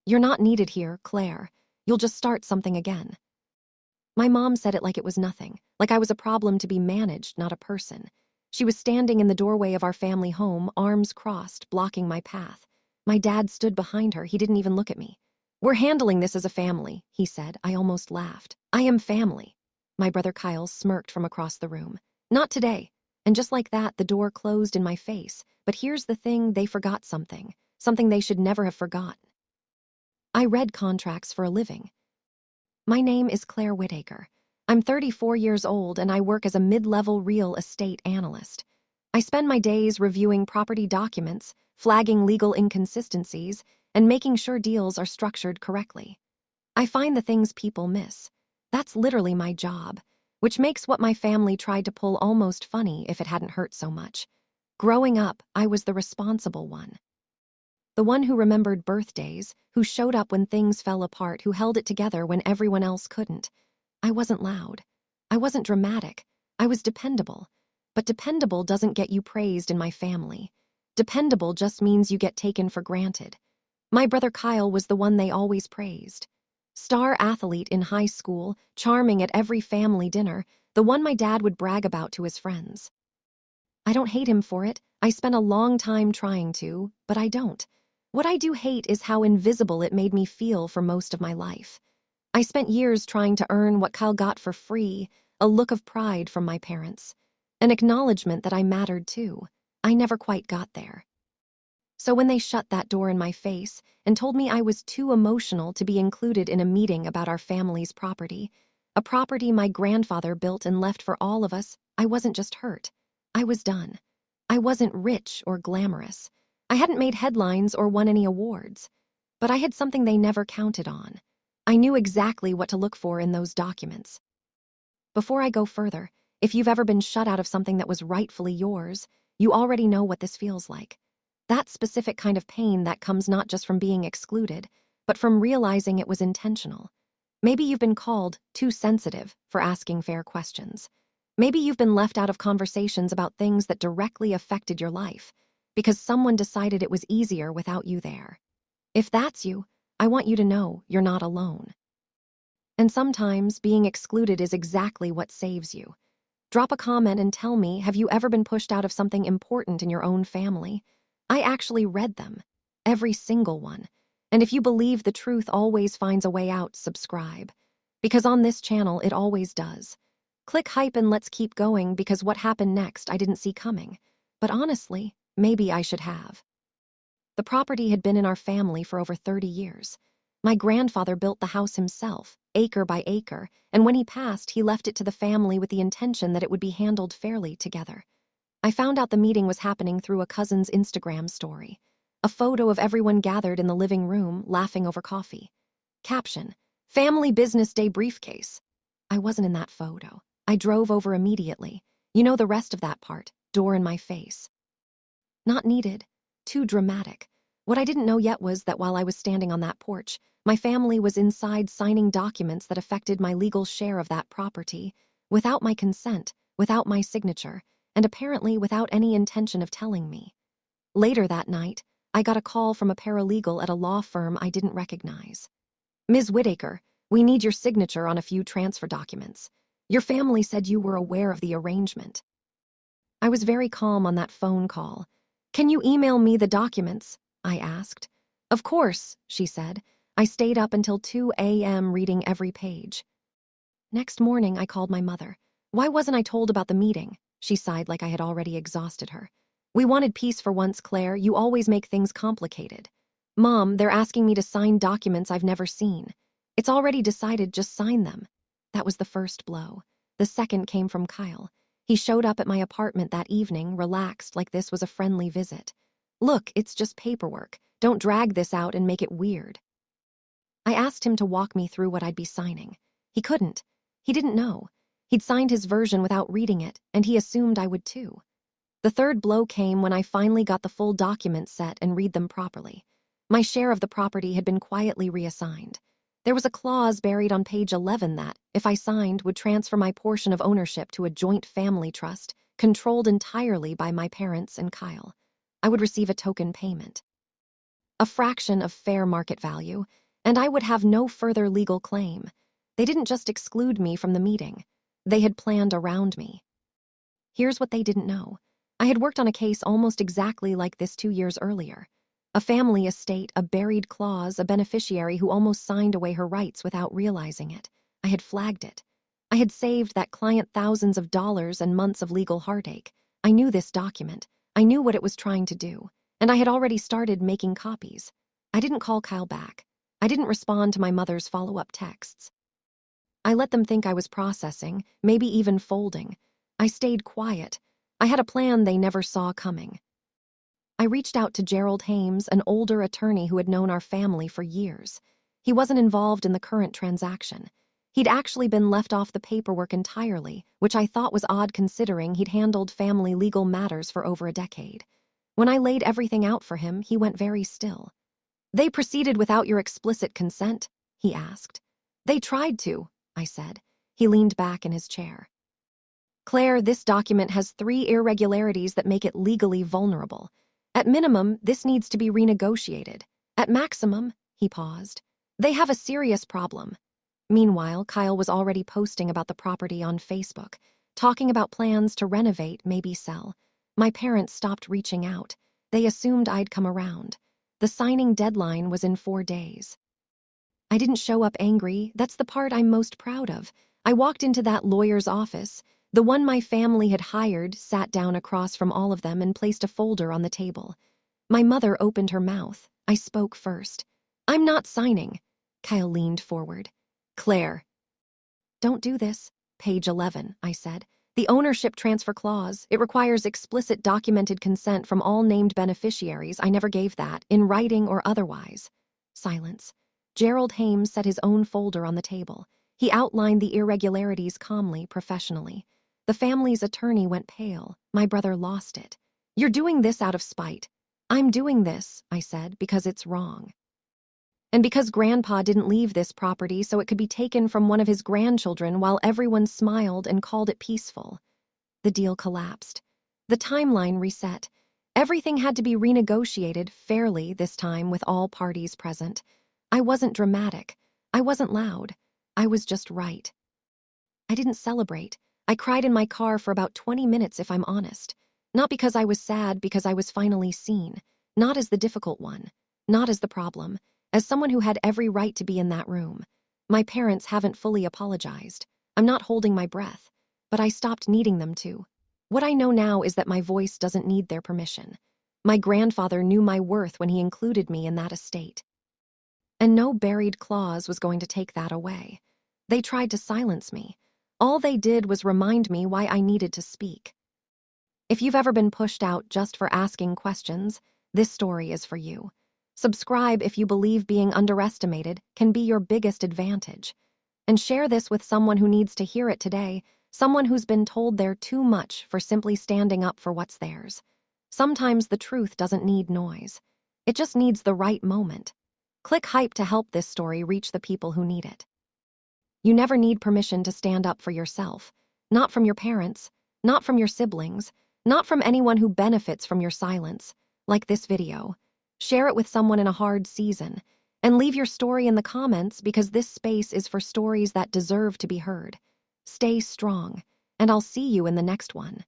"You're not needed here, Claire. You'll just start something again." My mom said it like it was nothing, like I was a problem to be managed, not a person. She was standing in the doorway of our family home, arms crossed, blocking my path. My dad stood behind her. He didn't even look at me. "We're handling this as a family," he said. I almost laughed. "I am family." My brother Kyle smirked from across the room. "Not today." And just like that, the door closed in my face. But here's the thing, they forgot something. Something they should never have forgotten. I read contracts for a living. My name is Claire Whitaker. I'm 34 years old and I work as a mid-level real estate analyst. I spend my days reviewing property documents, flagging legal inconsistencies, and making sure deals are structured correctly. I find the things people miss. That's literally my job, which makes what my family tried to pull almost funny if it hadn't hurt so much. Growing up, I was the responsible one. The one who remembered birthdays, who showed up when things fell apart, who held it together when everyone else couldn't. I wasn't loud. I wasn't dramatic. I was dependable. But dependable doesn't get you praised in my family. Dependable just means you get taken for granted. My brother Kyle was the one they always praised. Star athlete in high school, charming at every family dinner, the one my dad would brag about to his friends. I don't hate him for it. I spent a long time trying to, but I don't. What I do hate is how invisible it made me feel for most of my life. I spent years trying to earn what Kyle got for free, a look of pride from my parents, an acknowledgement that I mattered too. I never quite got there. So when they shut that door in my face and told me I was too emotional to be included in a meeting about our family's property, a property my grandfather built and left for all of us, I wasn't just hurt. I was done. I wasn't rich or glamorous. I hadn't made headlines or won any awards. But I had something they never counted on. I knew exactly what to look for in those documents. Before I go further, if you've ever been shut out of something that was rightfully yours, you already know what this feels like. That specific kind of pain that comes not just from being excluded, but from realizing it was intentional. Maybe you've been called too sensitive for asking fair questions. Maybe you've been left out of conversations about things that directly affected your life because someone decided it was easier without you there. If that's you, I want you to know you're not alone. And sometimes being excluded is exactly what saves you. Drop a comment and tell me, have you ever been pushed out of something important in your own family? I actually read them, every single one. And if you believe the truth always finds a way out, subscribe. Because on this channel, it always does. Click hype and let's keep going, because what happened next I didn't see coming. But honestly, maybe I should have. The property had been in our family for over 30 years. My grandfather built the house himself, acre by acre, and when he passed, he left it to the family with the intention that it would be handled fairly together. I found out the meeting was happening through a cousin's Instagram story. A photo of everyone gathered in the living room, laughing over coffee. Caption: "Family Business Day Briefcase." I wasn't in that photo. I drove over immediately. You know the rest of that part, door in my face. Not needed. Too dramatic. What I didn't know yet was that while I was standing on that porch, my family was inside signing documents that affected my legal share of that property, without my consent, without my signature, and apparently without any intention of telling me. Later that night, I got a call from a paralegal at a law firm I didn't recognize. "Ms. Whitaker, we need your signature on a few transfer documents. Your family said you were aware of the arrangement." I was very calm on that phone call. "Can you email me the documents?" I asked. "Of course," she said. I stayed up until 2 a.m. reading every page. Next morning, I called my mother. "Why wasn't I told about the meeting?" She sighed like I had already exhausted her. "We wanted peace for once, Claire. You always make things complicated." "Mom, they're asking me to sign documents I've never seen." "It's already decided, just sign them." That was the first blow. The second came from Kyle. He showed up at my apartment that evening, relaxed like this was a friendly visit. "Look, it's just paperwork. Don't drag this out and make it weird." I asked him to walk me through what I'd be signing. He couldn't. He didn't know. He'd signed his version without reading it, and he assumed I would too. The third blow came when I finally got the full document set and read them properly. My share of the property had been quietly reassigned. There was a clause buried on page 11 that, if I signed, would transfer my portion of ownership to a joint family trust, controlled entirely by my parents and Kyle. I would receive a token payment. a fraction of fair market value, and I would have no further legal claim. They didn't just exclude me from the meeting. They had planned around me. Here's what they didn't know. I had worked on a case almost exactly like this 2 years earlier. A family estate, a buried clause, a beneficiary who almost signed away her rights without realizing it. I had flagged it. I had saved that client thousands of dollars and months of legal heartache. I knew this document. I knew what it was trying to do, and I had already started making copies. I didn't call Kyle back. I didn't respond to my mother's follow-up texts. I let them think I was processing, maybe even folding. I stayed quiet. I had a plan they never saw coming. I reached out to Gerald Hames, an older attorney who had known our family for years. He wasn't involved in the current transaction. He'd actually been left off the paperwork entirely, which I thought was odd considering he'd handled family legal matters for over a decade. When I laid everything out for him, he went very still. "They proceeded without your explicit consent?" he asked. "They tried to," I said. He leaned back in his chair. "Claire, this document has 3 irregularities that make it legally vulnerable. At minimum, this needs to be renegotiated. At maximum," he paused, "they have a serious problem." Meanwhile, Kyle was already posting about the property on Facebook, talking about plans to renovate, maybe sell. My parents stopped reaching out. They assumed I'd come around. The signing deadline was in 4 days. I didn't show up angry. That's the part I'm most proud of. I walked into that lawyer's office. The one my family had hired sat down across from all of them and placed a folder on the table. My mother opened her mouth. I spoke first. "I'm not signing." Kyle leaned forward. "Claire." "Don't do this." "Page 11, I said. "The ownership transfer clause. It requires explicit documented consent from all named beneficiaries. I never gave that, in writing or otherwise." Silence. Gerald Hames set his own folder on the table. He outlined the irregularities calmly, professionally. The family's attorney went pale. My brother lost it. "You're doing this out of spite." "I'm doing this," I said, "because it's wrong. And because Grandpa didn't leave this property so it could be taken from one of his grandchildren while everyone smiled and called it peaceful." The deal collapsed. The timeline reset. Everything had to be renegotiated fairly this time with all parties present. I wasn't dramatic. I wasn't loud. I was just right. I didn't celebrate. I cried in my car for about 20 minutes, if I'm honest. Not because I was sad, because I was finally seen. Not as the difficult one. Not as the problem. As someone who had every right to be in that room. My parents haven't fully apologized. I'm not holding my breath. But I stopped needing them to. What I know now is that my voice doesn't need their permission. My grandfather knew my worth when he included me in that estate. And no buried clause was going to take that away. They tried to silence me. All they did was remind me why I needed to speak. If you've ever been pushed out just for asking questions, this story is for you. Subscribe if you believe being underestimated can be your biggest advantage. And share this with someone who needs to hear it today, someone who's been told they're too much for simply standing up for what's theirs. Sometimes the truth doesn't need noise. It just needs the right moment. Click hype to help this story reach the people who need it. You never need permission to stand up for yourself. Not from your parents, not from your siblings, not from anyone who benefits from your silence, like this video. Share it with someone in a hard season, and leave your story in the comments because this space is for stories that deserve to be heard. Stay strong, and I'll see you in the next one.